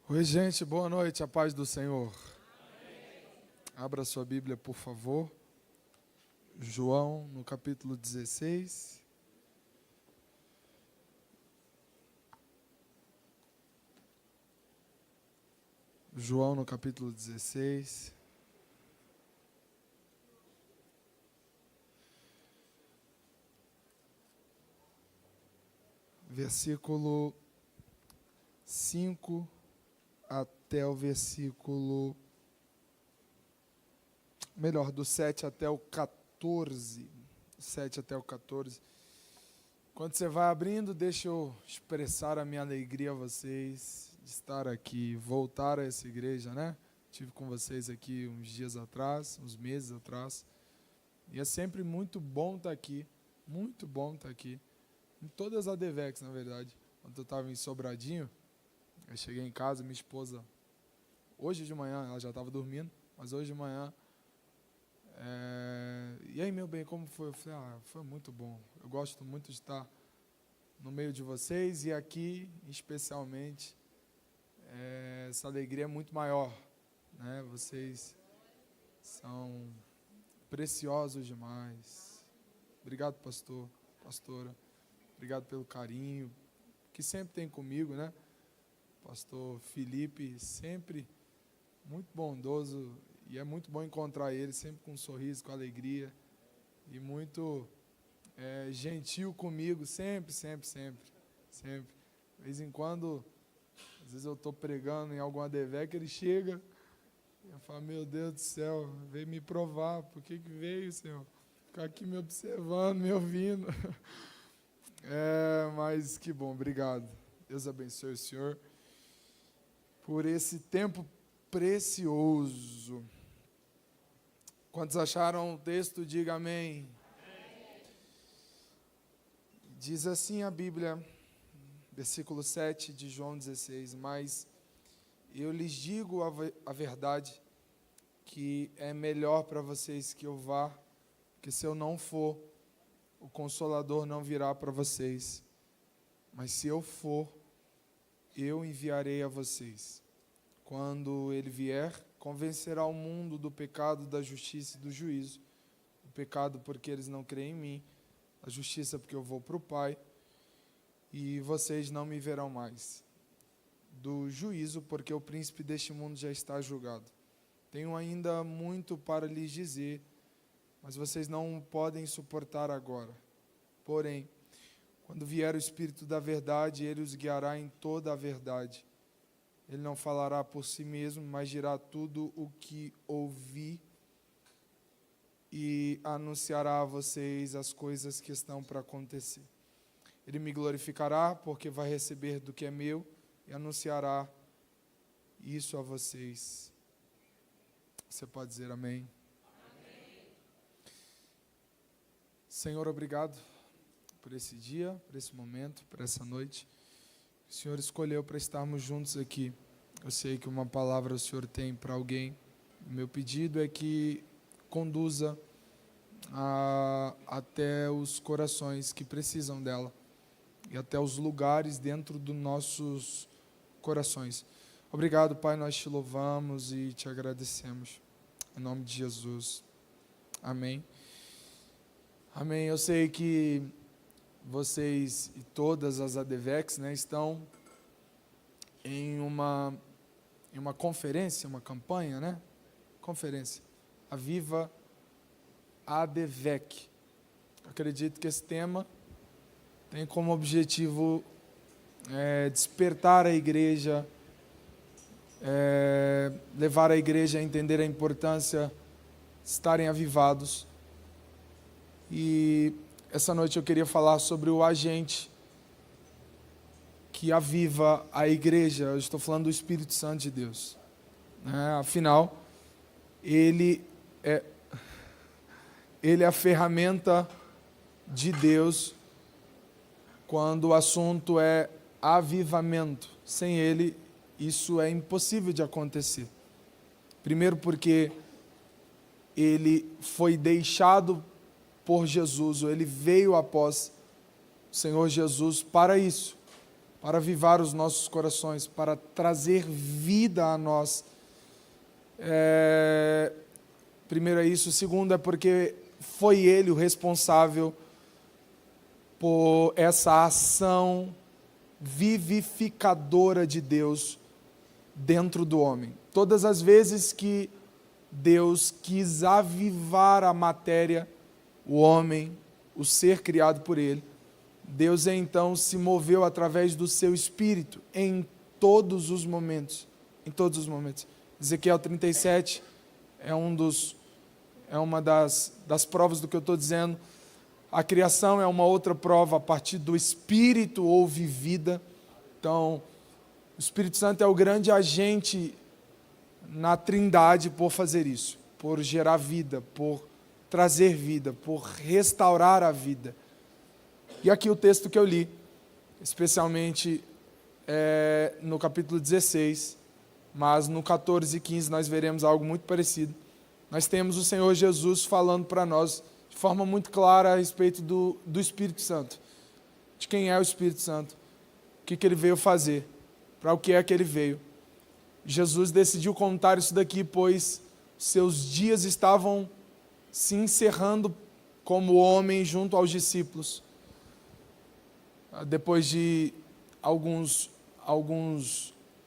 Oi, gente, boa noite, a paz do Senhor. Abra sua Bíblia, por favor. João, no capítulo 16. João, no capítulo 16. Versículo 5 até o versículo... Melhor, do 7 até o 14. 7 até o 14. Quando você vai abrindo, deixa eu expressar a minha alegria a vocês de estar aqui, voltar a essa igreja, né? Estive com vocês aqui uns dias atrás, uns meses atrás. E é sempre muito bom estar aqui, muito bom estar aqui. Em todas as ADVEX, na verdade. Quando eu estava em Sobradinho, eu cheguei em casa, minha esposa, hoje de manhã, ela já estava dormindo, mas hoje de manhã, e aí, meu bem, como foi? Eu falei, foi muito bom. Eu gosto muito de estar no meio de vocês e aqui, especialmente, essa alegria é muito maior, né? Vocês são preciosos demais. Obrigado, pastor, pastora. Obrigado pelo carinho que sempre tem comigo, né? Pastor Felipe, sempre muito bondoso. E é muito bom encontrar ele, sempre com um sorriso, com alegria. E muito gentil comigo, sempre. De vez em quando, às vezes eu estou pregando em alguma ADVEC, ele chega e eu falo, meu Deus do céu, veio me provar, por que veio, Senhor? Ficar aqui me observando, me ouvindo. Mas que bom, obrigado. Deus abençoe o Senhor por esse tempo precioso. Quantos acharam o texto, diga amém. Diz assim a Bíblia, versículo 7 de João 16, mas eu lhes digo a verdade, que é melhor para vocês que eu vá, porque se eu não for, o Consolador não virá para vocês, mas se eu for, eu enviarei a vocês. Quando ele vier, convencerá o mundo do pecado, da justiça e do juízo. O pecado porque eles não creem em mim, a justiça porque eu vou para o Pai, e vocês não me verão mais. Do juízo porque o príncipe deste mundo já está julgado. Tenho ainda muito para lhes dizer, mas vocês não podem suportar agora. Porém, quando vier o Espírito da verdade, ele os guiará em toda a verdade. Ele não falará por si mesmo, mas dirá tudo o que ouvi e anunciará a vocês as coisas que estão para acontecer. Ele me glorificará, porque vai receber do que é meu e anunciará isso a vocês. Você pode dizer amém? Amém. Senhor, obrigado por esse dia, por esse momento, por essa noite. O Senhor escolheu para estarmos juntos aqui. Eu sei que uma palavra o Senhor tem para alguém. O meu pedido é que conduza até os corações que precisam dela e até os lugares dentro dos nossos corações. Obrigado, Pai, nós te louvamos e te agradecemos. Em nome de Jesus. Amém. Amém. Eu sei que vocês e todas as ADVEX, né, estão em uma conferência, uma campanha, né? Conferência. Aviva ADVEC. Acredito que esse tema tem como objetivo despertar a igreja, levar a igreja a entender a importância de estarem avivados. E essa noite eu queria falar sobre o agente que aviva a igreja. Eu estou falando do Espírito Santo de Deus. Afinal, ele é a ferramenta de Deus quando o assunto é avivamento. Sem ele, isso é impossível de acontecer. Primeiro porque ele foi deixado por Jesus, ou ele veio após o Senhor Jesus para isso, para avivar os nossos corações, para trazer vida a nós. Primeiro é isso. Segundo é porque foi Ele o responsável por essa ação vivificadora de Deus dentro do homem. Todas as vezes que Deus quis avivar a matéria, o homem, o ser criado por Ele, Deus então se moveu através do seu Espírito em todos os momentos. Em todos os momentos. Ezequiel 37 é uma das provas do que eu estou dizendo. A criação é uma outra prova. A partir do Espírito houve vida. Então, o Espírito Santo é o grande agente na Trindade por fazer isso, por gerar vida, por trazer vida, por restaurar a vida. E aqui o texto que eu li, especialmente no capítulo 16, mas no 14 e 15 nós veremos algo muito parecido. Nós temos o Senhor Jesus falando para nós de forma muito clara a respeito do Espírito Santo, de quem é o Espírito Santo, o que Ele veio fazer, para o que é que Ele veio. Jesus decidiu contar isso daqui, pois seus dias estavam se encerrando como homem junto aos discípulos. Depois de alguns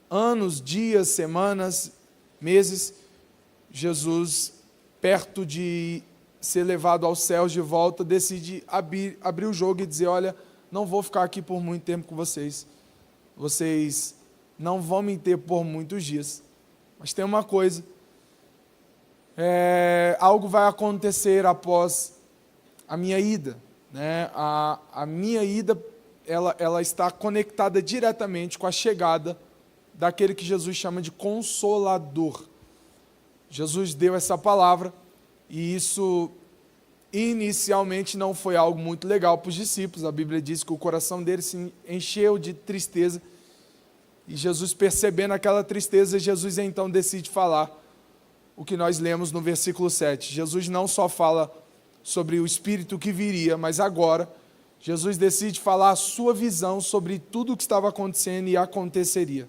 anos, dias, semanas, meses, Jesus, perto de ser levado aos céus de volta, decide abrir o jogo e dizer: olha, não vou ficar aqui por muito tempo com vocês. Vocês não vão me ter por muitos dias. Mas tem uma coisa. Algo vai acontecer após a minha ida. Né? A minha ida, ela está conectada diretamente com a chegada daquele que Jesus chama de Consolador. Jesus deu essa palavra e isso inicialmente não foi algo muito legal para os discípulos. A Bíblia diz que o coração deles se encheu de tristeza. E Jesus, percebendo aquela tristeza, Jesus então decide falar o que nós lemos no versículo 7. Jesus não só fala sobre o Espírito que viria, mas agora Jesus decide falar a sua visão sobre tudo o que estava acontecendo e aconteceria.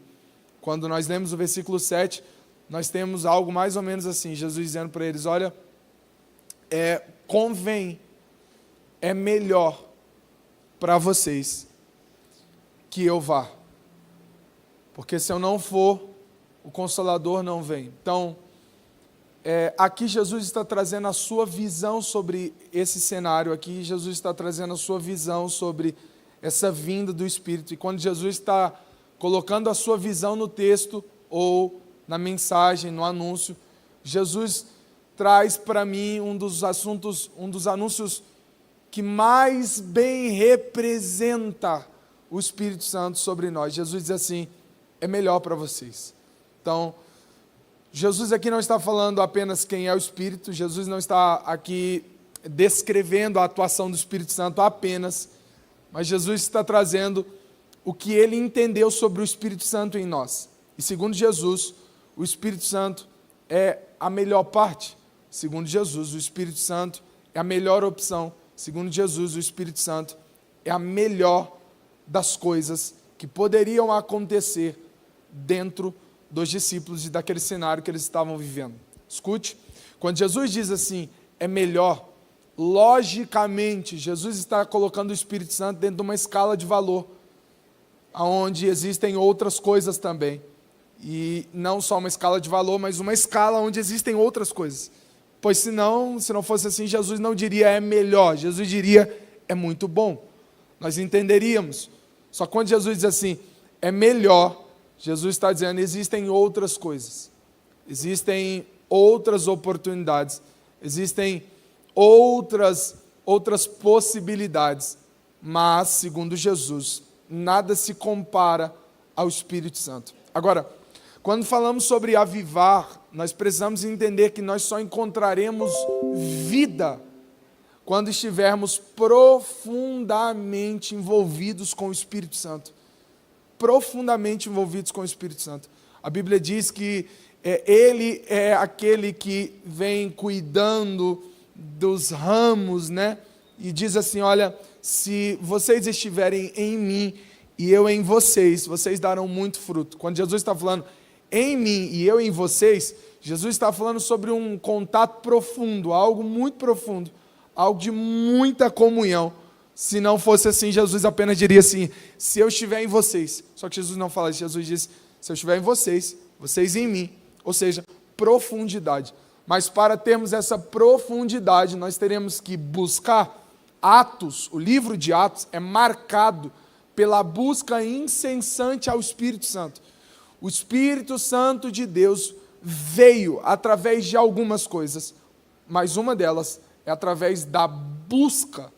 Quando nós lemos o versículo 7, nós temos algo mais ou menos assim, Jesus dizendo para eles: olha, convém, é melhor para vocês que eu vá. Porque se eu não for, o Consolador não vem. Então, aqui Jesus está trazendo a sua visão sobre esse cenário. Aqui Jesus está trazendo a sua visão sobre essa vinda do Espírito. E quando Jesus está colocando a sua visão no texto ou na mensagem, no anúncio, Jesus traz para mim um dos anúncios que mais bem representa o Espírito Santo sobre nós. Jesus diz assim: é melhor para vocês. Então, Jesus aqui não está falando apenas quem é o Espírito, Jesus não está aqui descrevendo a atuação do Espírito Santo apenas, mas Jesus está trazendo o que ele entendeu sobre o Espírito Santo em nós. E segundo Jesus, o Espírito Santo é a melhor parte. Segundo Jesus, o Espírito Santo é a melhor opção. Segundo Jesus, o Espírito Santo é a melhor das coisas que poderiam acontecer dentro dos discípulos e daquele cenário que eles estavam vivendo. Escute, quando Jesus diz assim, é melhor, logicamente, Jesus está colocando o Espírito Santo dentro de uma escala de valor, onde existem outras coisas também. E não só uma escala de valor, mas uma escala onde existem outras coisas. Pois se não fosse assim, Jesus não diria é melhor, Jesus diria é muito bom. Nós entenderíamos. Só que quando Jesus diz assim, é melhor, Jesus está dizendo, existem outras coisas, existem outras oportunidades, existem outras possibilidades, mas, segundo Jesus, nada se compara ao Espírito Santo. Agora, quando falamos sobre avivar, nós precisamos entender que nós só encontraremos vida quando estivermos profundamente envolvidos com o Espírito Santo. Profundamente envolvidos com o Espírito Santo. A Bíblia diz que Ele é aquele que vem cuidando dos ramos, né? E diz assim, olha, se vocês estiverem em mim e eu em vocês, vocês darão muito fruto. Quando Jesus está falando em mim e eu em vocês, Jesus está falando sobre um contato profundo, algo muito profundo, algo de muita comunhão. Se não fosse assim, Jesus apenas diria assim, se eu estiver em vocês. Só que Jesus não fala isso, Jesus diz, se eu estiver em vocês, vocês em mim. Ou seja, profundidade. Mas para termos essa profundidade, nós teremos que buscar Atos. O livro de Atos é marcado pela busca incessante ao Espírito Santo. O Espírito Santo de Deus veio através de algumas coisas, mas uma delas é através da busca.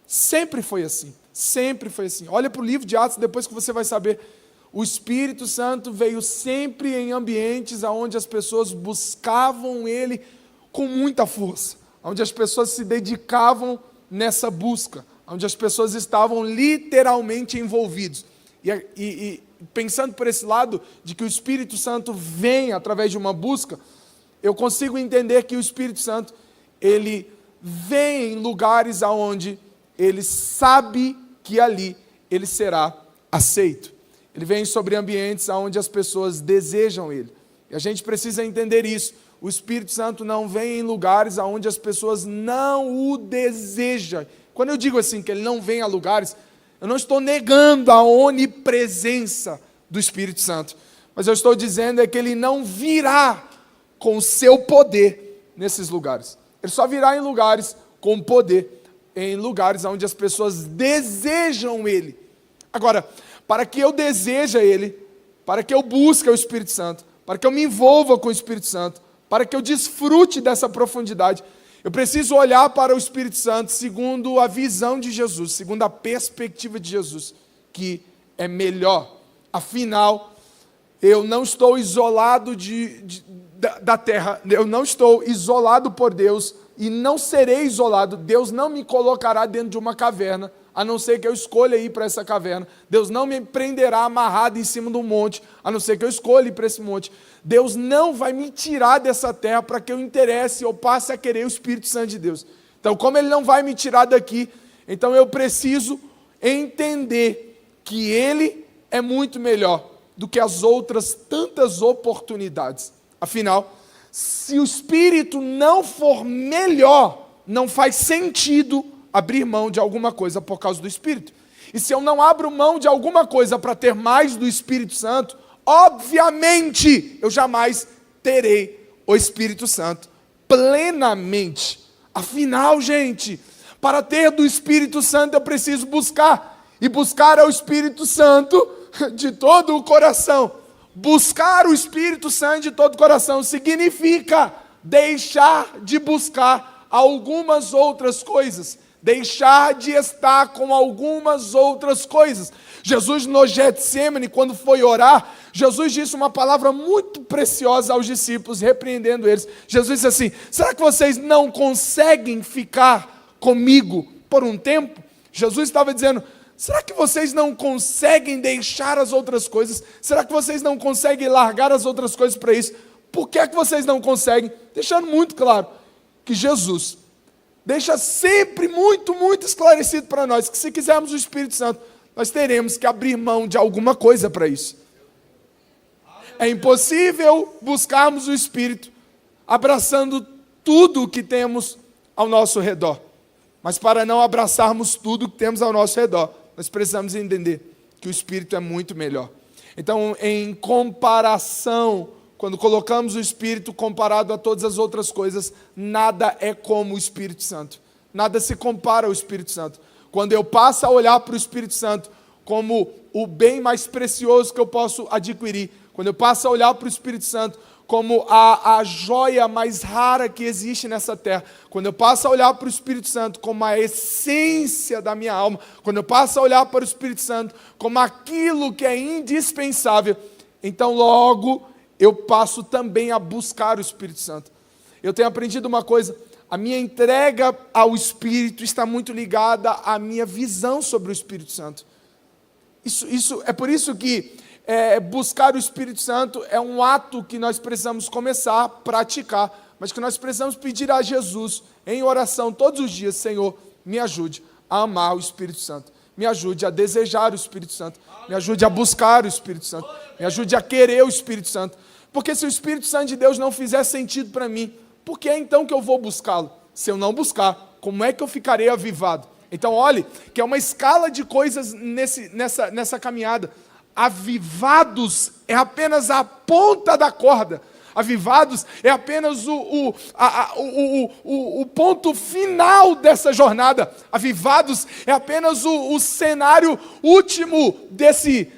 Sempre foi assim, sempre foi assim. Olha para o livro de Atos, depois que você vai saber. O Espírito Santo veio sempre em ambientes onde as pessoas buscavam Ele com muita força, onde as pessoas se dedicavam nessa busca, onde as pessoas estavam literalmente envolvidos. E pensando por esse lado, de que o Espírito Santo vem através de uma busca, eu consigo entender que o Espírito Santo, ele vem em lugares onde ele sabe que ali ele será aceito. Ele vem sobre ambientes onde as pessoas desejam ele. E a gente precisa entender isso. O Espírito Santo não vem em lugares onde as pessoas não o desejam. Quando eu digo assim, que ele não vem a lugares, eu não estou negando a onipresença do Espírito Santo. Mas eu estou dizendo é que ele não virá com o seu poder nesses lugares. Ele só virá em lugares com poder, em lugares onde as pessoas desejam ele. Agora, para que eu deseje ele, para que eu busque o Espírito Santo, para que eu me envolva com o Espírito Santo, para que eu desfrute dessa profundidade, eu preciso olhar para o Espírito Santo segundo a visão de Jesus, segundo a perspectiva de Jesus, que é melhor. Afinal, eu não estou isolado da terra, eu não estou isolado por Deus e não serei isolado. Deus não me colocará dentro de uma caverna, a não ser que eu escolha ir para essa caverna. Deus não me prenderá amarrado em cima de um monte, a não ser que eu escolha ir para esse monte. Deus não vai me tirar dessa terra para que eu interesse ou passe a querer o Espírito Santo de Deus. Então, como Ele não vai me tirar daqui, então eu preciso entender que Ele é muito melhor do que as outras tantas oportunidades. Afinal, se o Espírito não for melhor, não faz sentido abrir mão de alguma coisa por causa do Espírito. E se eu não abro mão de alguma coisa para ter mais do Espírito Santo, obviamente eu jamais terei o Espírito Santo plenamente. Afinal, gente, para ter do Espírito Santo eu preciso buscar. E buscar é o Espírito Santo de todo o coração. Buscar o Espírito Santo de todo o coração significa deixar de buscar algumas outras coisas. Deixar de estar com algumas outras coisas. Jesus no Getsêmani, quando foi orar, Jesus disse uma palavra muito preciosa aos discípulos, repreendendo eles. Jesus disse assim, será que vocês não conseguem ficar comigo por um tempo? Jesus estava dizendo, será que vocês não conseguem deixar as outras coisas? Será que vocês não conseguem largar as outras coisas para isso? Por que é que vocês não conseguem? Deixando muito claro que Jesus deixa sempre muito esclarecido para nós que se quisermos o Espírito Santo, nós teremos que abrir mão de alguma coisa para isso. É impossível buscarmos o Espírito abraçando tudo o que temos ao nosso redor. Mas para não abraçarmos tudo o que temos ao nosso redor, nós precisamos entender que o Espírito é muito melhor. Então, em comparação, quando colocamos o Espírito comparado a todas as outras coisas, nada é como o Espírito Santo. Nada se compara ao Espírito Santo. Quando eu passo a olhar para o Espírito Santo como o bem mais precioso que eu posso adquirir, quando eu passo a olhar para o Espírito Santo como a joia mais rara que existe nessa terra, quando eu passo a olhar para o Espírito Santo como a essência da minha alma, quando eu passo a olhar para o Espírito Santo como aquilo que é indispensável, então logo eu passo também a buscar o Espírito Santo. Eu tenho aprendido uma coisa, a minha entrega ao Espírito está muito ligada à minha visão sobre o Espírito Santo. Isso é por isso que buscar o Espírito Santo é um ato que nós precisamos começar a praticar, mas que nós precisamos pedir a Jesus em oração todos os dias, Senhor, me ajude a amar o Espírito Santo. me ajude a desejar o Espírito Santo, me ajude a buscar o Espírito Santo, me ajude a querer o Espírito Santo. Porque se o Espírito Santo de Deus não fizer sentido para mim, por que então que eu vou buscá-lo? Se eu não buscar, como é que eu ficarei avivado? Então olhe, que é uma escala de coisas nessa caminhada. Avivados é apenas a ponta da corda. Avivados é apenas o ponto final dessa jornada. Avivados é apenas o cenário último desse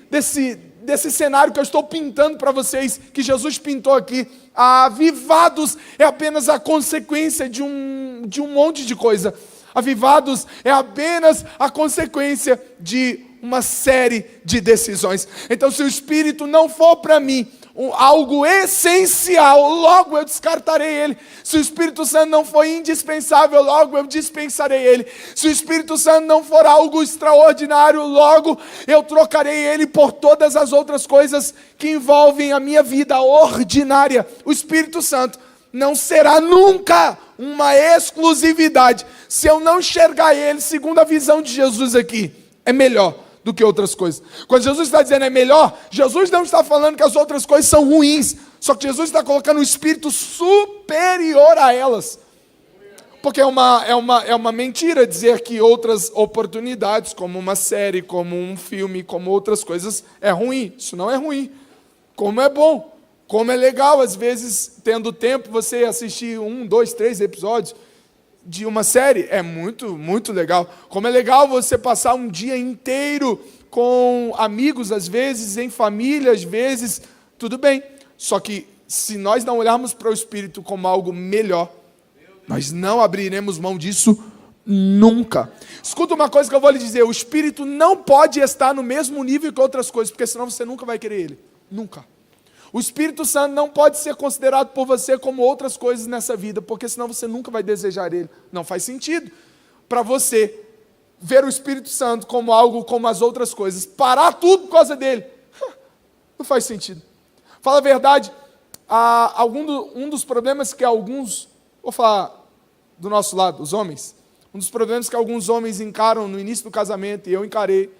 cenário que eu estou pintando para vocês, que Jesus pintou aqui. Avivados é apenas a consequência de um monte de coisa. Avivados é apenas a consequência de uma série de decisões. Então, se o Espírito não for para mim algo essencial, logo eu descartarei ele. Se o Espírito Santo não for indispensável, logo eu dispensarei ele. Se o Espírito Santo não for algo extraordinário, logo eu trocarei ele por todas as outras coisas que envolvem a minha vida ordinária. O Espírito Santo não será nunca uma exclusividade. Se eu não enxergar ele, segundo a visão de Jesus aqui, é melhor do que outras coisas. Quando Jesus está dizendo é melhor, Jesus não está falando que as outras coisas são ruins, só que Jesus está colocando um espírito superior a elas. Porque é uma mentira dizer que outras oportunidades, como uma série, como um filme, como outras coisas, é ruim. Isso não é ruim. Como é bom, como é legal, às vezes, tendo tempo, você assistir 1, 2, 3 episódios de uma série, é muito, muito legal. Como é legal você passar um dia inteiro com amigos, às vezes, em família, às vezes, tudo bem. Só que, se nós não olharmos para o Espírito como algo melhor, nós não abriremos mão disso nunca. Escuta uma coisa que eu vou lhe dizer, o Espírito não pode estar no mesmo nível que outras coisas, porque senão você nunca vai querer ele. Nunca. O Espírito Santo não pode ser considerado por você como outras coisas nessa vida, porque senão você nunca vai desejar ele. Não faz sentido para você ver o Espírito Santo como algo como as outras coisas, parar tudo por causa dele. Não faz sentido. Fala a verdade, um dos problemas que alguns, vou falar do nosso lado, os homens, um dos problemas que alguns homens encaram no início do casamento, e eu encarei,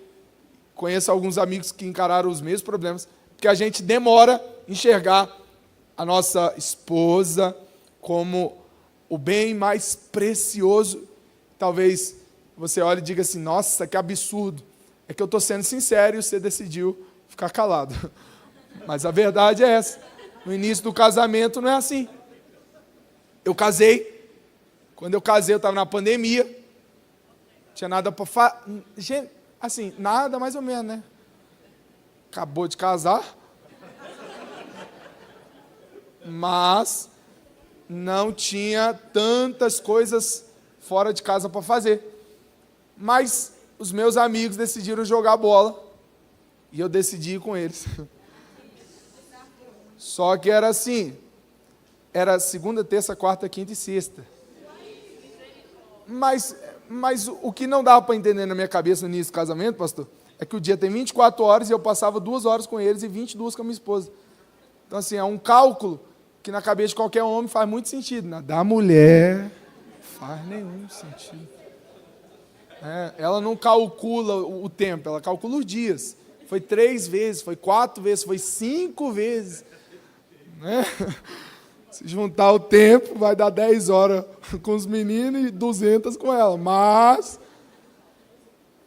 conheço alguns amigos que encararam os mesmos problemas, porque a gente demora a enxergar a nossa esposa como o bem mais precioso. Talvez você olhe e diga assim, nossa, que absurdo. É que eu estou sendo sincero e você decidiu ficar calado. Mas a verdade é essa. No início do casamento não é assim. Eu casei. Quando eu casei, eu estava na pandemia. Não tinha nada para fazer. Gente, assim, nada mais ou menos, né? Acabou de casar, mas não tinha tantas coisas fora de casa para fazer. Mas os meus amigos decidiram jogar bola e eu decidi ir com eles. Só que era assim, era segunda, terça, quarta, quinta e sexta. Mas o que não dava para entender na minha cabeça no início do casamento, pastor, é que o dia tem 24 horas e eu passava 2 horas com eles e 22 com a minha esposa. Então, assim, é um cálculo que na cabeça de qualquer homem faz muito sentido. Na da mulher, faz nenhum sentido. Ela não calcula o tempo, ela calcula os dias. Foi 3 vezes, foi 4 vezes, foi 5 vezes. Né? Se juntar o tempo, vai dar 10 horas com os meninos e 200 com ela. Mas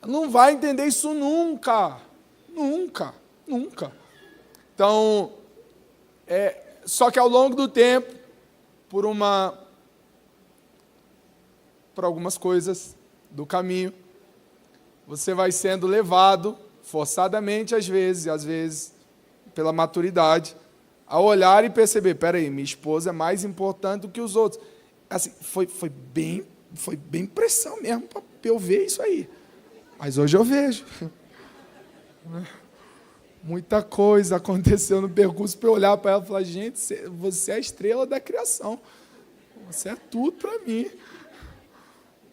não vai entender isso nunca. Nunca. Nunca. Então, só que ao longo do tempo, por algumas coisas do caminho, você vai sendo levado, forçadamente às vezes, pela maturidade, a olhar e perceber, peraí, minha esposa é mais importante do que os outros. Assim, foi bem pressão mesmo para eu ver isso aí. Mas hoje eu vejo. Muita coisa aconteceu no percurso para eu olhar para ela e falar, gente, você é a estrela da criação. Você é tudo para mim.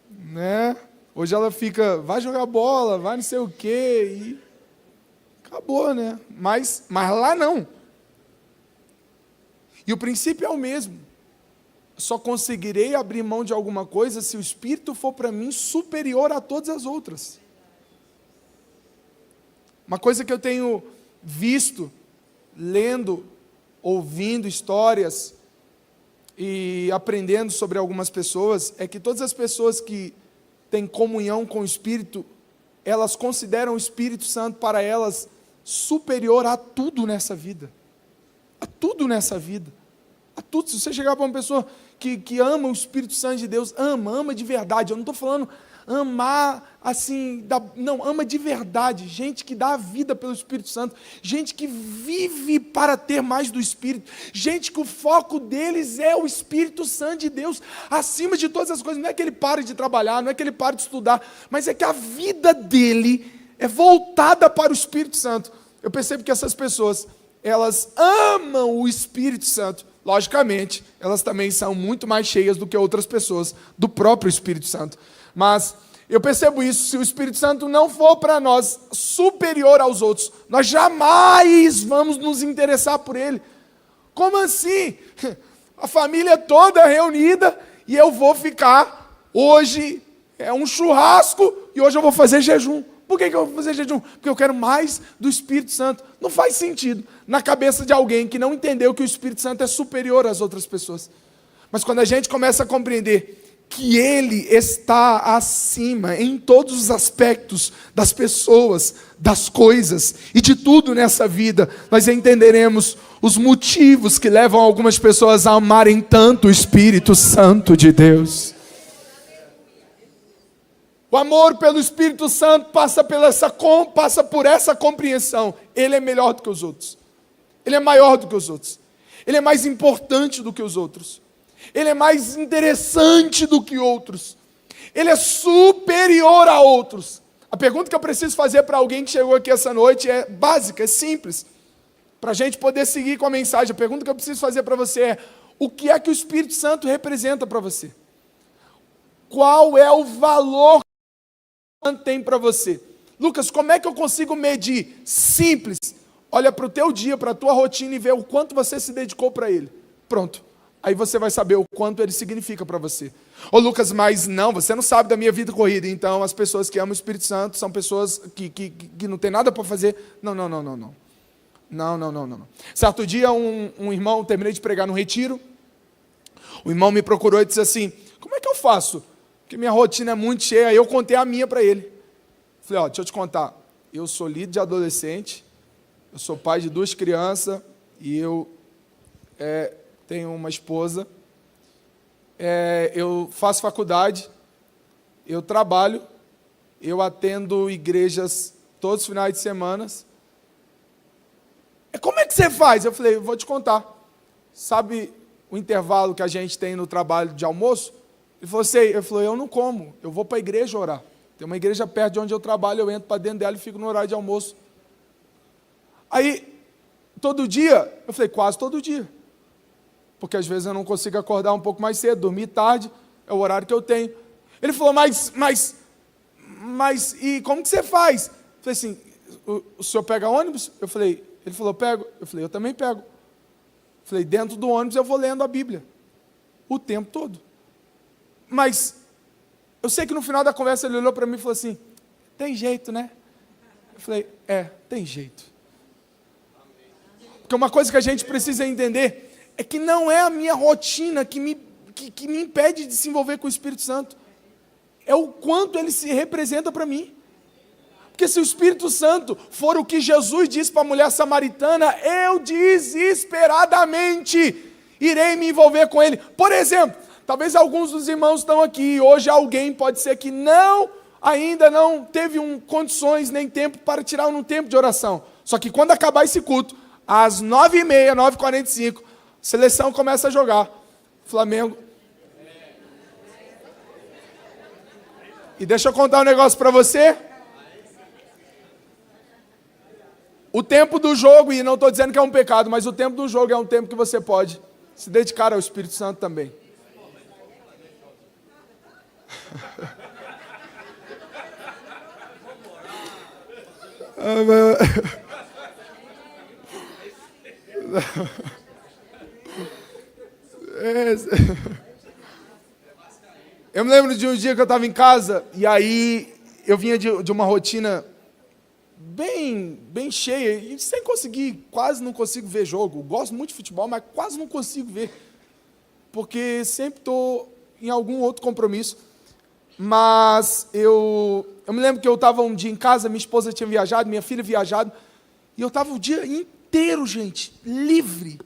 Né? Hoje ela fica, vai jogar bola, vai não sei o quê, e acabou, né? Mas lá não. E o princípio é o mesmo. Só conseguirei abrir mão de alguma coisa se o Espírito for para mim superior a todas as outras. Uma coisa que eu tenho visto, lendo, ouvindo histórias e aprendendo sobre algumas pessoas, é que todas as pessoas que têm comunhão com o Espírito, elas consideram o Espírito Santo para elas superior a tudo nessa vida. A tudo nessa vida. A tudo. Se você chegar para uma pessoa que ama o Espírito Santo de Deus, ama de verdade. Eu não estou falando amar assim, não, ama de verdade. Gente que dá a vida pelo Espírito Santo. Gente que vive para ter mais do Espírito. Gente que o foco deles é o Espírito Santo de Deus. Acima de todas as coisas. Não é que ele pare de trabalhar, não é que ele pare de estudar, mas é que a vida dele é voltada para o Espírito Santo. Eu percebo que essas pessoas, elas amam o Espírito Santo. Logicamente, elas também são muito mais cheias do que outras pessoas do próprio Espírito Santo. Mas eu percebo isso, se o Espírito Santo não for para nós superior aos outros, nós jamais vamos nos interessar por ele. Como assim? A família toda reunida e eu vou ficar, hoje é um churrasco e hoje eu vou fazer jejum. Por que eu vou fazer jejum? Porque eu quero mais do Espírito Santo. Não faz sentido na cabeça de alguém que não entendeu que o Espírito Santo é superior às outras pessoas. Mas quando a gente começa a compreender que Ele está acima em todos os aspectos das pessoas, das coisas e de tudo nessa vida, nós entenderemos os motivos que levam algumas pessoas a amarem tanto o Espírito Santo de Deus. O amor pelo Espírito Santo passa por essa compreensão. Ele é melhor do que os outros. Ele é maior do que os outros. Ele é mais importante do que os outros. Ele é mais interessante do que outros. Ele é superior a outros. A pergunta que eu preciso fazer para alguém que chegou aqui essa noite é básica, é simples. Para a gente poder seguir com a mensagem, a pergunta que eu preciso fazer para você é: o que é que o Espírito Santo representa para você? Qual é o valor que o Espírito Santo tem para você? Lucas, como é que eu consigo medir? Simples. Olha para o teu dia, para a tua rotina e vê o quanto você se dedicou para ele. Pronto. Aí você vai saber o quanto ele significa para você. Ô Lucas, mas não, você não sabe da minha vida corrida. Então as pessoas que amam o Espírito Santo são pessoas que não tem nada para fazer. Não. Não. Certo dia um irmão, terminei de pregar no retiro. O irmão me procurou e disse assim: como é que eu faço? Porque minha rotina é muito cheia. Aí eu contei a minha para ele. Falei, deixa eu te contar. Eu sou líder de adolescente. Eu sou pai de 2 crianças. E eu tenho uma esposa, eu faço faculdade, eu trabalho, eu atendo igrejas todos os finais de semana. Como é que você faz? Eu falei, vou te contar. Sabe o intervalo que a gente tem no trabalho de almoço? Ele falou assim, eu não como, eu vou para a igreja orar. Tem uma igreja perto de onde eu trabalho, eu entro para dentro dela e fico no horário de almoço. Aí, todo dia, eu falei, quase todo dia. Porque às vezes eu não consigo acordar um pouco mais cedo, dormir tarde, é o horário que eu tenho. Ele falou, mas, e como que você faz? Eu falei assim, o senhor pega ônibus? Ele falou, pego. Eu falei, eu também pego. Eu falei, dentro do ônibus eu vou lendo a Bíblia, o tempo todo. Mas, eu sei que no final da conversa ele olhou para mim e falou assim, tem jeito, né? Eu falei, tem jeito. Porque uma coisa que a gente precisa entender é que não é a minha rotina que me impede de se envolver com o Espírito Santo. É o quanto ele se representa para mim. Porque se o Espírito Santo for o que Jesus disse para a mulher samaritana, eu desesperadamente irei me envolver com ele. Por exemplo, talvez alguns dos irmãos estão aqui, hoje alguém pode ser que ainda não teve condições nem tempo para tirar um tempo de oração. Só que quando acabar esse culto, às 9h30, 9h45, seleção começa a jogar. Flamengo. E deixa eu contar um negócio para você. O tempo do jogo, e não estou dizendo que é um pecado, mas o tempo do jogo é um tempo que você pode se dedicar ao Espírito Santo também. Eu me lembro de um dia que eu estava em casa, e aí eu vinha de uma rotina bem cheia, e sem conseguir, quase não consigo ver jogo. Gosto muito de futebol, mas quase não consigo ver, porque sempre estou em algum outro compromisso. Mas eu me lembro que eu estava um dia em casa, minha esposa tinha viajado, minha filha viajado, e eu estava o dia inteiro, gente, livre.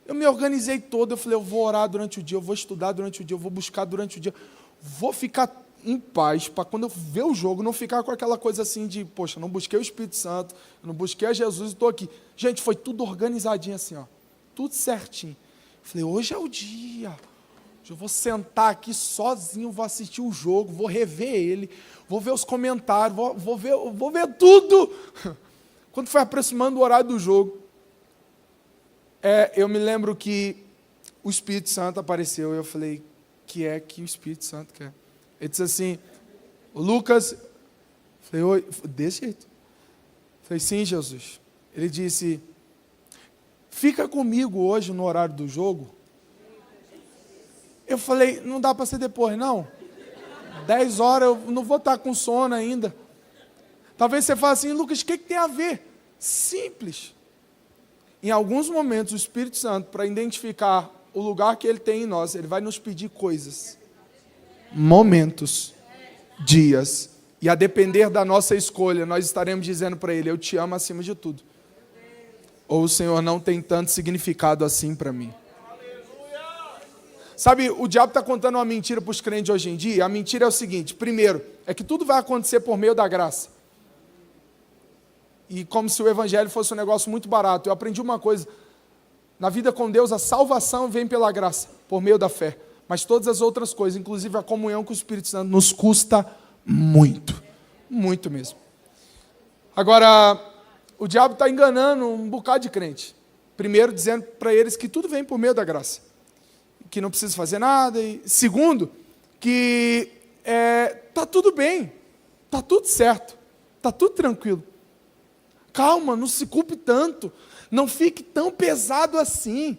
Eu me organizei todo, eu falei, eu vou orar durante o dia, eu vou estudar durante o dia, eu vou buscar durante o dia, vou ficar em paz, para quando eu ver o jogo, não ficar com aquela coisa assim de, poxa, não busquei o Espírito Santo, não busquei a Jesus e estou aqui. Gente, foi tudo organizadinho assim, ó, tudo certinho. Eu falei, hoje é o dia, hoje eu vou sentar aqui sozinho, vou assistir o jogo, vou rever ele, vou ver os comentários, vou ver tudo. Quando foi aproximando o horário do jogo, eu me lembro que o Espírito Santo apareceu, e eu falei, que o Espírito Santo quer? Ele disse assim, o Lucas, eu falei, oi, desse jeito. Eu falei, sim, Jesus. Ele disse, fica comigo hoje no horário do jogo. Eu falei, não dá para ser depois, não. 10 horas, eu não vou estar com sono ainda. Talvez você fale assim, Lucas, o que tem a ver? Simples. Em alguns momentos, o Espírito Santo, para identificar o lugar que Ele tem em nós, Ele vai nos pedir coisas, momentos, dias, e a depender da nossa escolha, nós estaremos dizendo para Ele, eu te amo acima de tudo. Ou o Senhor não tem tanto significado assim para mim. Sabe, o diabo está contando uma mentira para os crentes hoje em dia. A mentira é o seguinte, primeiro, é que tudo vai acontecer por meio da graça. E como se o evangelho fosse um negócio muito barato. Eu aprendi uma coisa, na vida com Deus, a salvação vem pela graça, por meio da fé. Mas todas as outras coisas, inclusive a comunhão com o Espírito Santo, nos custa muito, muito mesmo. Agora, o diabo está enganando um bocado de crente. Primeiro, dizendo para eles que tudo vem por meio da graça, que não precisa fazer nada. E segundo, que está tudo bem, está tudo certo, está tudo tranquilo. Calma, não se culpe tanto, não fique tão pesado assim.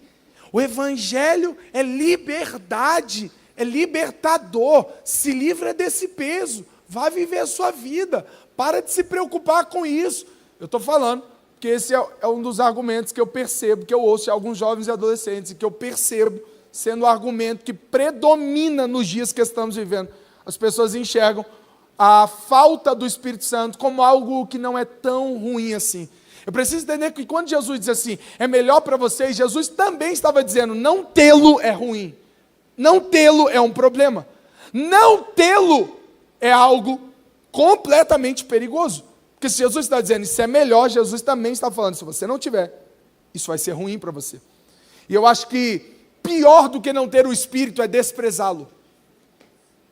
O Evangelho é liberdade, é libertador. Se livra desse peso, vá viver a sua vida. Para de se preocupar com isso. Eu estou falando que esse é um dos argumentos que eu percebo, que eu ouço de alguns jovens e adolescentes, e que eu percebo sendo o argumento que predomina nos dias que estamos vivendo. As pessoas enxergam a falta do Espírito Santo como algo que não é tão ruim assim. Eu preciso entender que quando Jesus diz assim, é melhor para vocês, Jesus também estava dizendo, não tê-lo é ruim. Não tê-lo é um problema. Não tê-lo é algo completamente perigoso. Porque se Jesus está dizendo isso é melhor, Jesus também está falando, se você não tiver, isso vai ser ruim para você. E eu acho que pior do que não ter o Espírito é desprezá-lo.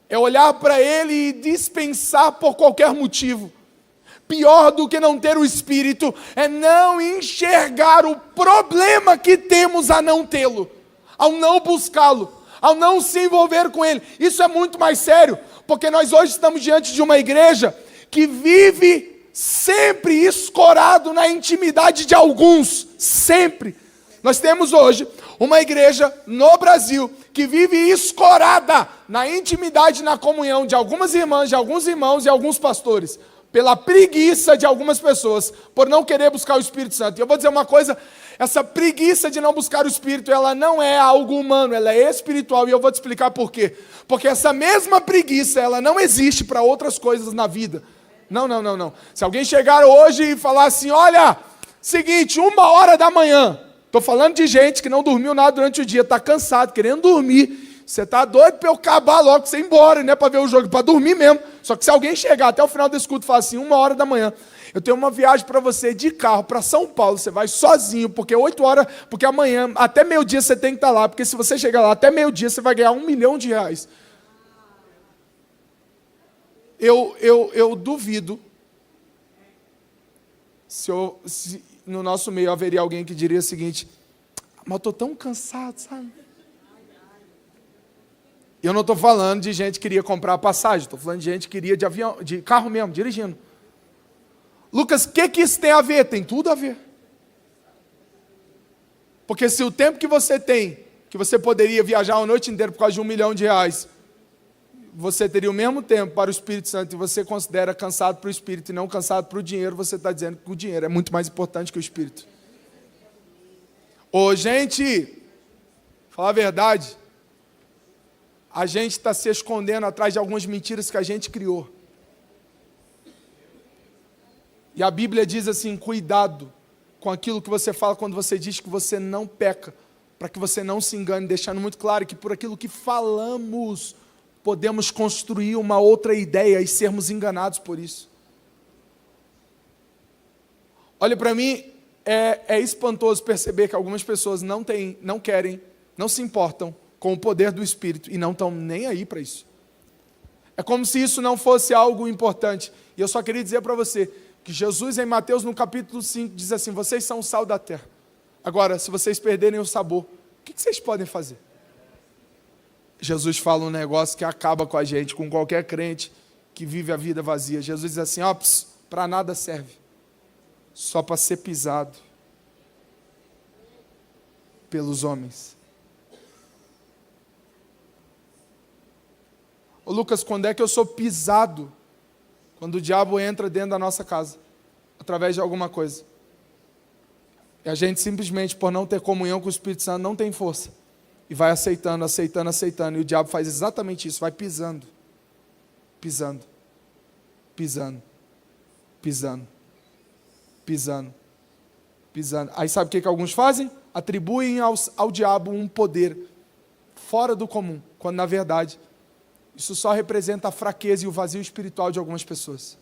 É olhar para ele e dispensar por qualquer motivo. Pior do que não ter o Espírito é não enxergar o problema que temos a não tê-lo, ao não buscá-lo, ao não se envolver com ele. Isso é muito mais sério, porque nós hoje estamos diante de uma igreja que vive sempre escorado na intimidade de alguns, sempre. Nós temos hoje uma igreja no Brasil que vive escorada na intimidade, na comunhão de algumas irmãs, de alguns irmãos e alguns pastores, pela preguiça de algumas pessoas, por não querer buscar o Espírito Santo. E eu vou dizer uma coisa, essa preguiça de não buscar o Espírito, ela não é algo humano, ela é espiritual, e eu vou te explicar por quê. Porque essa mesma preguiça, ela não existe para outras coisas na vida. Não. Se alguém chegar hoje e falar assim, olha, seguinte, 1h da manhã, estou falando de gente que não dormiu nada durante o dia, está cansado, querendo dormir. Você está doido para eu acabar logo, para você ir embora, né, para ver o jogo, para dormir mesmo. Só que se alguém chegar até o final desse culto e falar assim, 1h da manhã, eu tenho uma viagem para você de carro para São Paulo, você vai sozinho, porque 8 horas, porque amanhã, até meio-dia você tem que estar lá, porque se você chegar lá até meio-dia, você vai ganhar R$1 milhão. Eu duvido se no nosso meio haveria alguém que diria o seguinte, mas eu estou tão cansado, sabe? Eu não estou falando de gente que queria comprar passagem, estou falando de gente que queria de avião, de carro mesmo, dirigindo. Lucas, o que isso tem a ver? Tem tudo a ver. Porque se o tempo que você tem, que você poderia viajar a noite inteira por causa de R$1 milhão, você teria o mesmo tempo para o Espírito Santo e você considera cansado para o Espírito e não cansado para o dinheiro, você está dizendo que o dinheiro é muito mais importante que o Espírito. Ô, gente, falar a verdade, a gente está se escondendo atrás de algumas mentiras que a gente criou. E a Bíblia diz assim, cuidado com aquilo que você fala quando você diz que você não peca, para que você não se engane, deixando muito claro que por aquilo que falamos, podemos construir uma outra ideia e sermos enganados por isso. Olha, para mim, é espantoso perceber que algumas pessoas não querem, não se importam com o poder do Espírito e não estão nem aí para isso. É como se isso não fosse algo importante. E eu só queria dizer para você que Jesus, em Mateus, no capítulo 5, diz assim, vocês são o sal da terra. Agora, se vocês perderem o sabor, o que vocês podem fazer? Jesus fala um negócio que acaba com a gente, com qualquer crente que vive a vida vazia. Jesus diz assim, para nada serve, só para ser pisado pelos homens. Ô Lucas, quando é que eu sou pisado? Quando o diabo entra dentro da nossa casa, através de alguma coisa. E a gente simplesmente, por não ter comunhão com o Espírito Santo, não tem força. E vai aceitando. E o diabo faz exatamente isso, vai pisando. Aí sabe o que alguns fazem? Atribuem ao diabo um poder fora do comum, quando na verdade isso só representa a fraqueza e o vazio espiritual de algumas pessoas.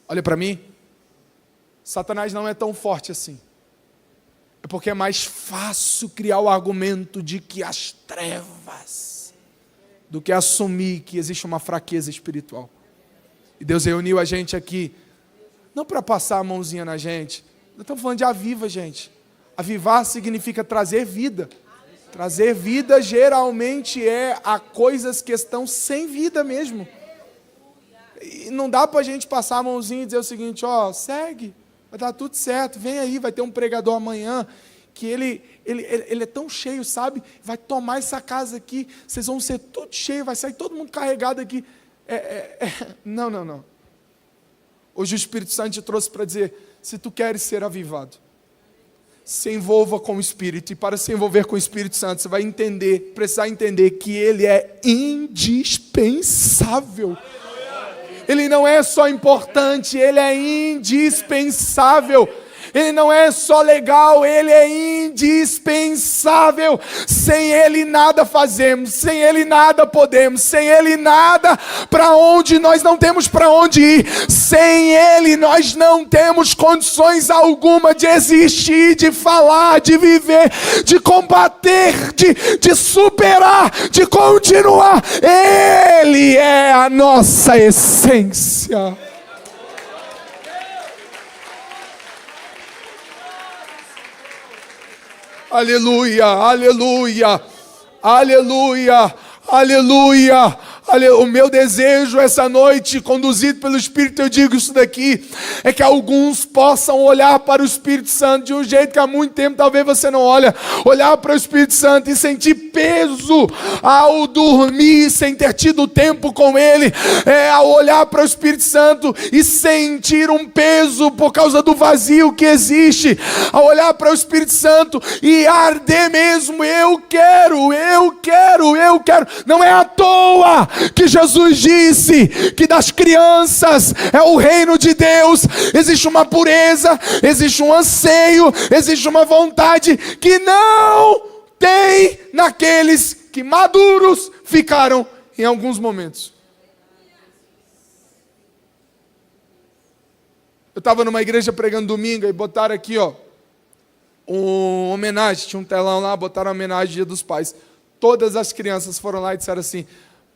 Olha para mim, Satanás não é tão forte assim. É porque é mais fácil criar o argumento de que as trevas, do que assumir que existe uma fraqueza espiritual. E Deus reuniu a gente aqui, não para passar a mãozinha na gente, nós estamos falando de aviva, gente. Avivar significa trazer vida. Trazer vida geralmente é a coisas que estão sem vida mesmo. E não dá para a gente passar a mãozinha e dizer o seguinte, segue, vai dar tudo certo, vem aí, vai ter um pregador amanhã, que ele é tão cheio, sabe? Vai tomar essa casa aqui, vocês vão ser tudo cheio, vai sair todo mundo carregado aqui. Não. Hoje o Espírito Santo te trouxe para dizer, se tu queres ser avivado, se envolva com o Espírito, e para se envolver com o Espírito Santo, você vai precisar entender que Ele é indispensável. Ele não é só importante, Ele é indispensável. Ele não é só legal, Ele é indispensável. Sem Ele nada fazemos, sem Ele nada podemos, sem Ele nada para onde nós não temos para onde ir. Sem Ele nós não temos condições alguma de existir, de falar, de viver, de combater, de superar, de continuar. Ele é a nossa essência. Aleluia, aleluia, aleluia, aleluia. O meu desejo essa noite, conduzido pelo Espírito, eu digo isso daqui, é que alguns possam olhar para o Espírito Santo de um jeito que há muito tempo talvez você não olha, olhar para o Espírito Santo e sentir peso ao dormir, sem ter tido tempo com Ele, ao olhar para o Espírito Santo e sentir um peso por causa do vazio que existe, ao olhar para o Espírito Santo e arder mesmo, eu quero, não é à toa que Jesus disse que das crianças é o reino de Deus. Existe uma pureza, existe um anseio, existe uma vontade que não tem naqueles que maduros ficaram em alguns momentos. Eu estava numa igreja pregando domingo e botaram aqui, uma homenagem, tinha um telão lá, botaram uma homenagem ao Dia dos Pais. Todas as crianças foram lá e disseram assim: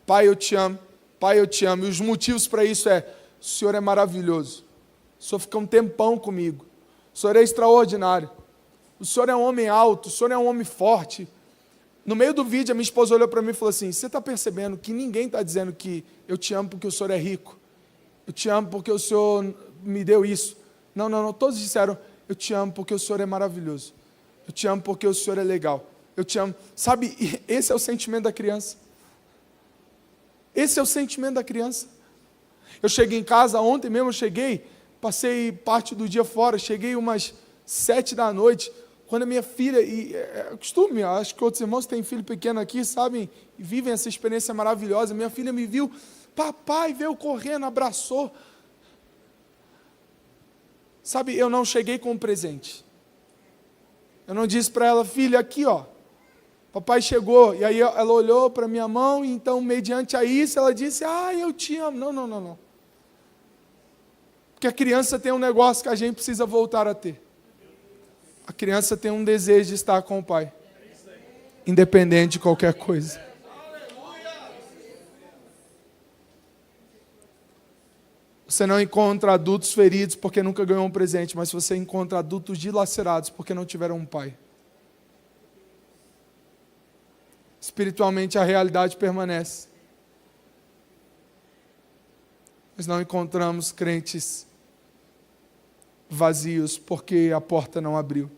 Pai, eu te amo. Pai, eu te amo. E os motivos para isso o Senhor é maravilhoso. O Senhor fica um tempão comigo. O Senhor é extraordinário. O Senhor é um homem alto. O Senhor é um homem forte. No meio do vídeo, a minha esposa olhou para mim e falou assim: você está percebendo que ninguém está dizendo que eu te amo porque o Senhor é rico? Eu te amo porque o Senhor me deu isso. Não. Todos disseram: eu te amo porque o Senhor é maravilhoso. Eu te amo porque o Senhor é legal. Eu te amo. Sabe, esse é o sentimento da criança. Esse é o sentimento da criança. Eu cheguei em casa, ontem mesmo eu cheguei, passei parte do dia fora, cheguei umas 7 da noite, quando a minha filha, e é costume, acho que outros irmãos que têm filho pequeno aqui, sabem, e vivem essa experiência maravilhosa, minha filha me viu, papai veio correndo, abraçou. Sabe, eu não cheguei com um presente. Eu não disse para ela, filha, aqui ó, papai chegou, e aí ela olhou para minha mão, e então, mediante a isso, ela disse, eu te amo. Não, não, não, não. Porque a criança tem um negócio que a gente precisa voltar a ter. A criança tem um desejo de estar com o pai, independente de qualquer coisa. Você não encontra adultos feridos porque nunca ganhou um presente, mas você encontra adultos dilacerados porque não tiveram um pai. Espiritualmente a realidade permanece. Mas não encontramos crentes vazios porque a porta não abriu.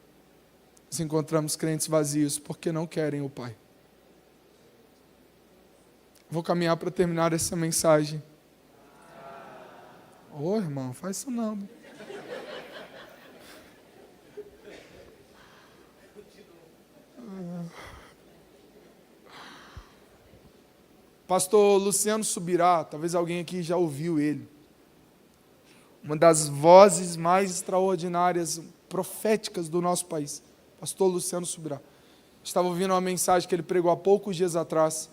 Nós encontramos crentes vazios porque não querem o pai. Vou caminhar para terminar essa mensagem. Ô, irmão, faz isso não. Pastor Luciano Subirá, talvez alguém aqui já ouviu ele. Uma das vozes mais extraordinárias, proféticas do nosso país. Pastor Luciano Subirá. Estava ouvindo uma mensagem que ele pregou há poucos dias atrás.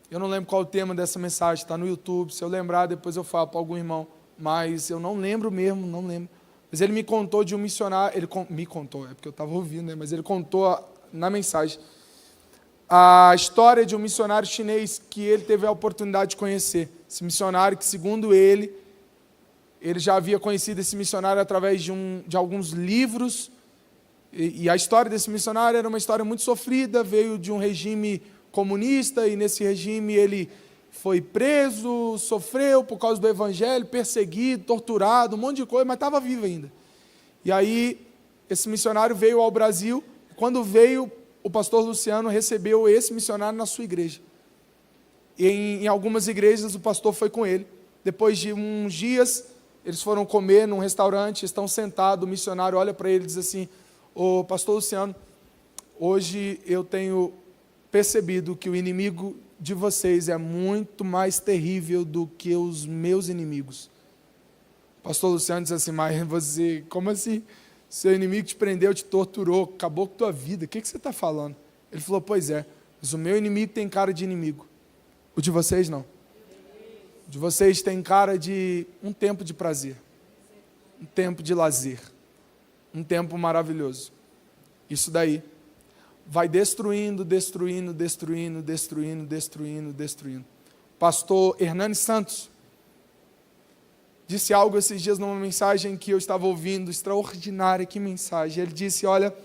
Eu não lembro qual o tema dessa mensagem, está no YouTube. Se eu lembrar, depois eu falo para algum irmão. Mas eu não lembro mesmo, não lembro. Mas ele me contou de um missionário, me contou, é porque eu estava ouvindo, né? Mas ele contou na mensagem a história de um missionário chinês que ele teve a oportunidade de conhecer. Esse missionário que, segundo ele já havia conhecido esse missionário através de alguns livros, e a história desse missionário era uma história muito sofrida, veio de um regime comunista, e nesse regime ele foi preso, sofreu por causa do evangelho, perseguido, torturado, um monte de coisa, mas estava vivo ainda. E aí, esse missionário veio ao Brasil, quando veio, o pastor Luciano recebeu esse missionário na sua igreja. E em algumas igrejas o pastor foi com ele. Depois de uns dias, eles foram comer num restaurante, estão sentados, o missionário olha para ele e diz assim, ô pastor Luciano, hoje eu tenho percebido que o inimigo de vocês é muito mais terrível do que os meus inimigos. O pastor Luciano diz assim, mas você, como assim? Seu inimigo te prendeu, te torturou, acabou com a tua vida, o que você está falando? Ele falou, pois é, mas o meu inimigo tem cara de inimigo, o de vocês não. O de vocês tem cara de um tempo de prazer, um tempo de lazer, um tempo maravilhoso. Isso daí vai destruindo, destruindo, destruindo, destruindo, destruindo, destruindo. Pastor Hernani Santos disse algo esses dias numa mensagem que eu estava ouvindo, extraordinária, que mensagem. Ele disse, olha,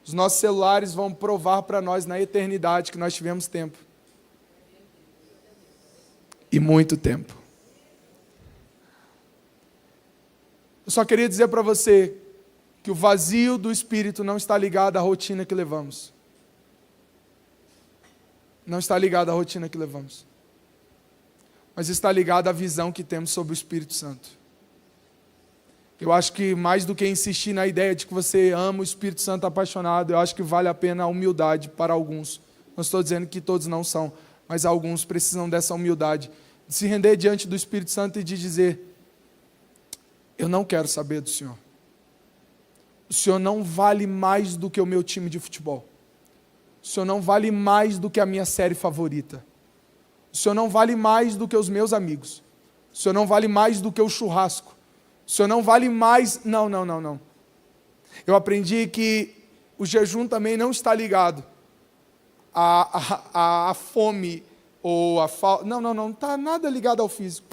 os nossos celulares vão provar para nós na eternidade que nós tivemos tempo. E muito tempo. Eu só queria dizer para você que o vazio do Espírito não está ligado à rotina que levamos. Não está ligado à rotina que levamos. Mas está ligado à visão que temos sobre o Espírito Santo. Eu acho que mais do que insistir na ideia de que você ama o Espírito Santo apaixonado, eu acho que vale a pena a humildade para alguns. Não estou dizendo que todos não são, mas alguns precisam dessa humildade. De se render diante do Espírito Santo e de dizer, eu não quero saber do Senhor. O Senhor não vale mais do que o meu time de futebol. O Senhor não vale mais do que a minha série favorita. O Senhor não vale mais do que os meus amigos. O Senhor não vale mais do que o churrasco. O Senhor não vale mais... Não, não, não, não. Eu aprendi que o jejum também não está ligado à fome ou à falta. Não, não, não. Não está nada ligado ao físico.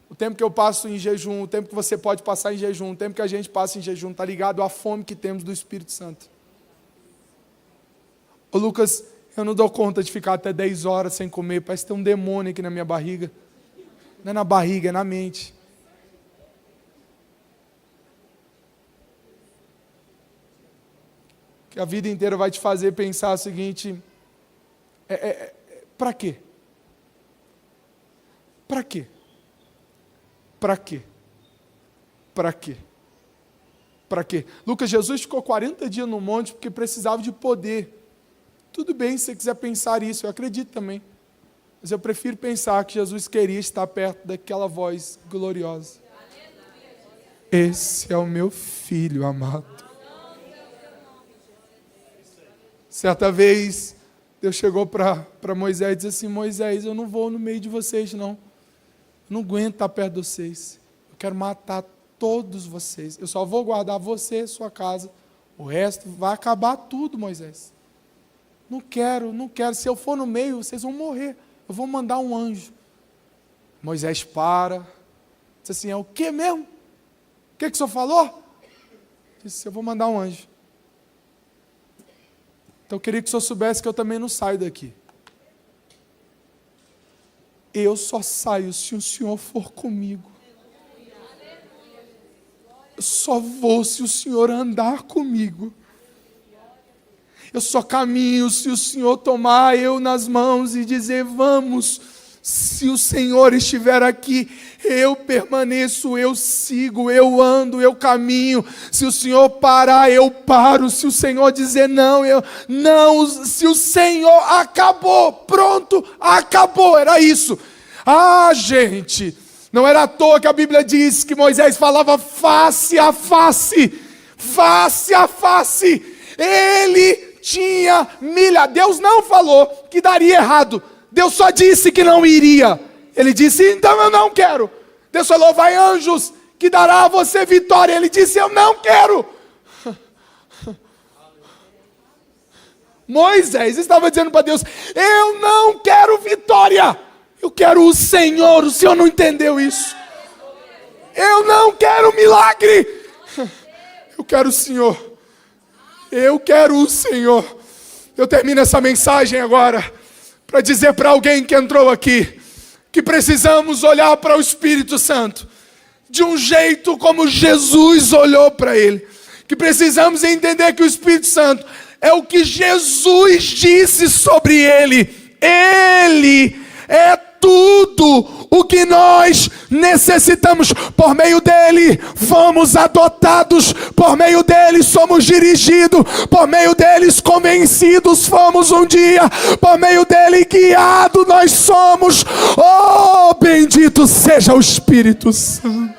O tempo que eu passo em jejum, o tempo que você pode passar em jejum, o tempo que a gente passa em jejum, está ligado à fome que temos do Espírito Santo. Ô Lucas, eu não dou conta de ficar até 10 horas sem comer, parece ter um demônio aqui na minha barriga. Não é na barriga, é na mente. Que a vida inteira vai te fazer pensar o seguinte, para quê? Para quê? Para quê? Para quê? Para quê? Lucas, Jesus ficou 40 dias no monte porque precisava de poder. Tudo bem se você quiser pensar isso, eu acredito também. Mas eu prefiro pensar que Jesus queria estar perto daquela voz gloriosa. Esse é o meu filho amado. Certa vez, Deus chegou para Moisés e disse assim: Moisés, eu não vou no meio de vocês, não. Eu não aguento estar perto de vocês. Eu quero matar todos vocês. Eu só vou guardar você e sua casa. O resto vai acabar tudo, Moisés. Não quero. Se eu for no meio, vocês vão morrer. Eu vou mandar um anjo. Moisés para. Disse assim: é o que mesmo? O que o senhor falou? Disse: eu vou mandar um anjo. Então eu queria que o senhor soubesse que eu também não saio daqui. Eu só saio se o senhor for comigo. Eu só vou se o senhor andar comigo. Eu só caminho se o senhor tomar eu nas mãos e dizer: vamos. Se o Senhor estiver aqui, eu permaneço, eu sigo, eu ando, eu caminho. Se o Senhor parar, eu paro. Se o Senhor dizer não, eu não. Se o Senhor acabou, pronto, acabou. Era isso. Ah, gente, não era à toa que a Bíblia diz que Moisés falava face a face. Face a face. Ele tinha milha. Deus não falou que daria errado. Deus só disse que não iria. Ele disse: então eu não quero. Deus falou: vai anjos, que dará a você vitória. Ele disse: eu não quero. Moisés estava dizendo para Deus: eu não quero vitória. Eu quero o Senhor. O Senhor não entendeu isso. Eu não quero milagre. Eu quero o Senhor. Eu quero o Senhor. Eu termino essa mensagem agora para dizer para alguém que entrou aqui que precisamos olhar para o Espírito Santo de um jeito como Jesus olhou para ele. Que precisamos entender que o Espírito Santo é o que Jesus disse sobre ele. Ele é tudo o que nós necessitamos. Por meio dele fomos adotados, por meio dele somos dirigidos, por meio deles convencidos fomos um dia, por meio dele guiado nós somos. Oh, bendito seja o Espírito Santo.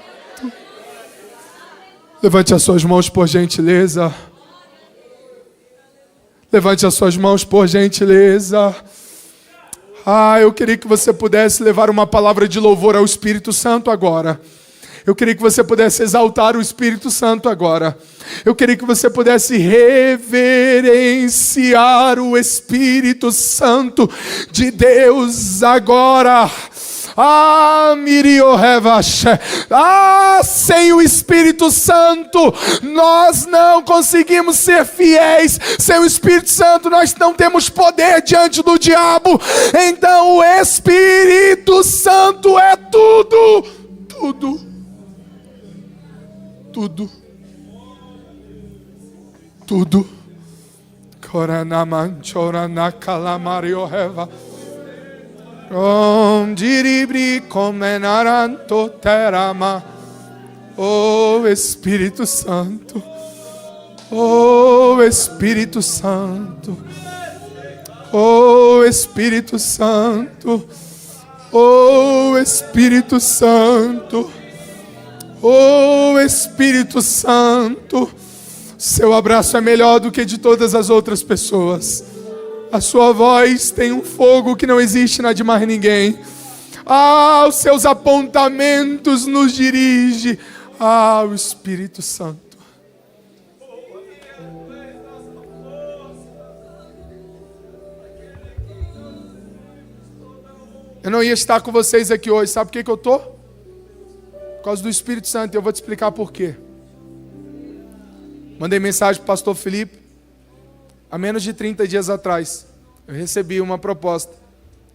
Levante as suas mãos por gentileza. Levante as suas mãos por gentileza. Ah, eu queria que você pudesse levar uma palavra de louvor ao Espírito Santo agora. Eu queria que você pudesse exaltar o Espírito Santo agora. Eu queria que você pudesse reverenciar o Espírito Santo de Deus agora. Ah, sem o Espírito Santo nós não conseguimos ser fiéis. Sem o Espírito Santo nós não temos poder diante do diabo. Então o Espírito Santo é tudo. Oh Espírito Santo, oh Espírito Santo, oh Espírito Santo, oh Espírito Santo, oh Espírito Santo. Seu abraço é melhor do que de todas as outras pessoas. A sua voz tem um fogo que não existe na de mais ninguém. Ah, os seus apontamentos nos dirige. Ah, o Espírito Santo. Eu não ia estar com vocês aqui hoje. Sabe por que eu estou? Por causa do Espírito Santo. E eu vou te explicar por quê. Mandei mensagem para o pastor Felipe. Há menos de 30 dias atrás, eu recebi uma proposta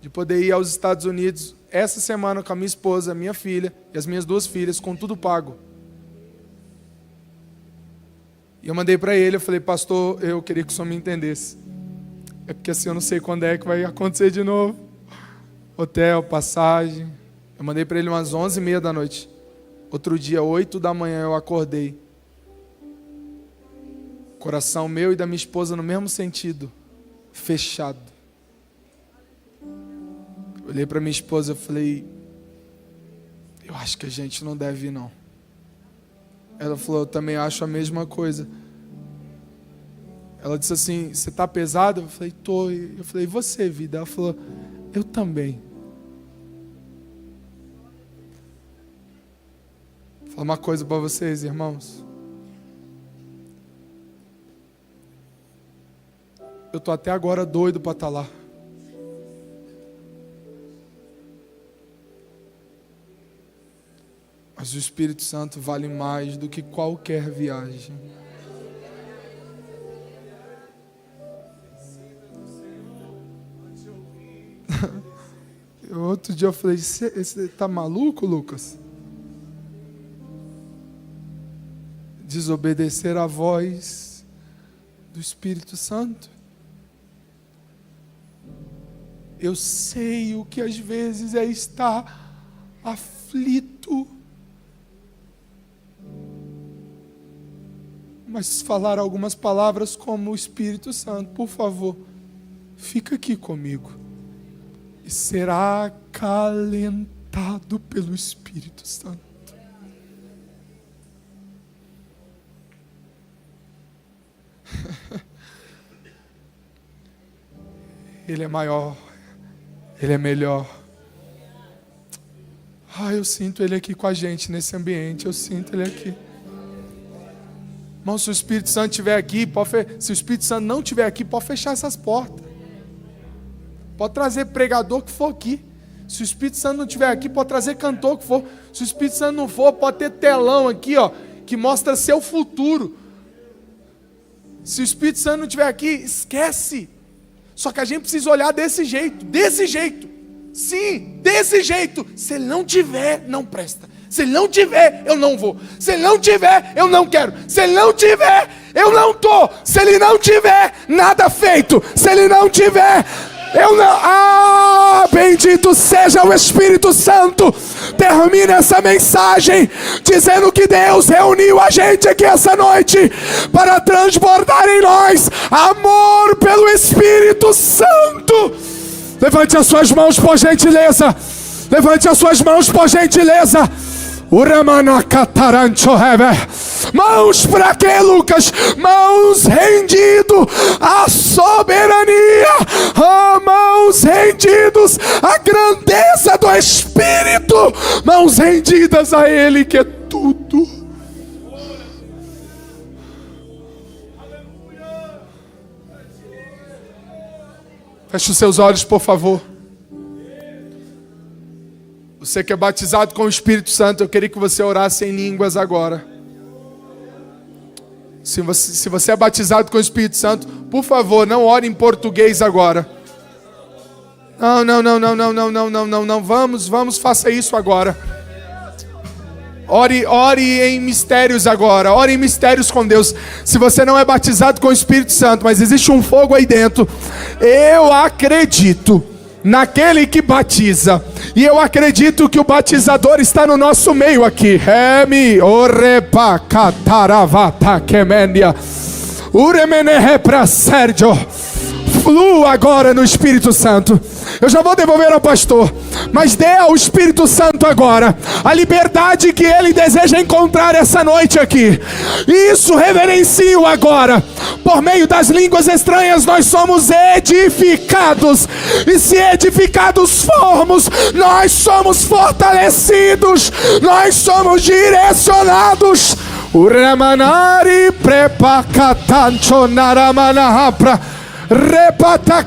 de poder ir aos Estados Unidos essa semana com a minha esposa, minha filha e as minhas 2 filhas, com tudo pago. E eu mandei para ele, eu falei: pastor, eu queria que o senhor me entendesse. É porque assim eu não sei quando é que vai acontecer de novo. Hotel, passagem. Eu mandei para ele umas 11h30 da noite. Outro dia, 8 da manhã, eu acordei. Coração meu e da minha esposa no mesmo sentido. Fechado. Olhei para minha esposa e falei, eu acho que a gente não deve ir não. Ela falou, eu também acho a mesma coisa. Ela disse assim, você está pesado? Eu falei, tô. Eu falei, e você, vida? Ela falou, eu também. Vou falar uma coisa para vocês, irmãos. Eu estou até agora doido para estar lá. Mas o Espírito Santo vale mais do que qualquer viagem. Outro dia eu falei, você está maluco, Lucas? Desobedecer à voz do Espírito Santo. Eu sei o que às vezes é estar aflito. Mas falar algumas palavras como o Espírito Santo, por favor, fica aqui comigo. E será acalentado pelo Espírito Santo. Ele é maior. Ele é melhor. Eu sinto Ele aqui com a gente nesse ambiente. Eu sinto Ele aqui. Irmão, se o Espírito Santo estiver aqui, se o Espírito Santo não estiver aqui, pode fechar essas portas. Pode trazer pregador que for aqui. Se o Espírito Santo não estiver aqui, pode trazer cantor que for. Se o Espírito Santo não for, pode ter telão aqui, ó, que mostra seu futuro. Se o Espírito Santo não estiver aqui, esquece. Só que a gente precisa olhar desse jeito. Desse jeito. Sim, desse jeito. Se ele não tiver, não presta. Se ele não tiver, eu não vou. Se ele não tiver, eu não quero. Se ele não tiver, eu não tô. Se ele não tiver, nada feito. Se ele não tiver, eu não... bendito seja o Espírito Santo. Termina essa mensagem dizendo que Deus reuniu a gente aqui essa noite para transbordar em nós amor pelo Espírito Santo. Levante as suas mãos, por gentileza. Levante as suas mãos, por gentileza. Mãos para quê, Lucas? Mãos rendido à soberania, mãos rendidos à grandeza do Espírito, mãos rendidas a Ele que é tudo. Feche os seus olhos, por favor. Você que é batizado com o Espírito Santo, eu queria que você orasse em línguas agora. Se você é batizado com o Espírito Santo, por favor, não ore em português agora. Não. Vamos, faça isso agora. Ore em mistérios agora. Ore em mistérios com Deus. Se você não é batizado com o Espírito Santo, mas existe um fogo aí dentro, eu acredito naquele que batiza, e eu acredito que o batizador está no nosso meio aqui. Flua agora no Espírito Santo. Eu já vou devolver ao pastor, mas dê ao Espírito Santo agora a liberdade que ele deseja encontrar essa noite aqui. Isso, reverencio agora. Por meio das línguas estranhas nós somos edificados, e se edificados formos, nós somos fortalecidos, nós somos direcionados. Uramanari prepacatancho naramanahapra repata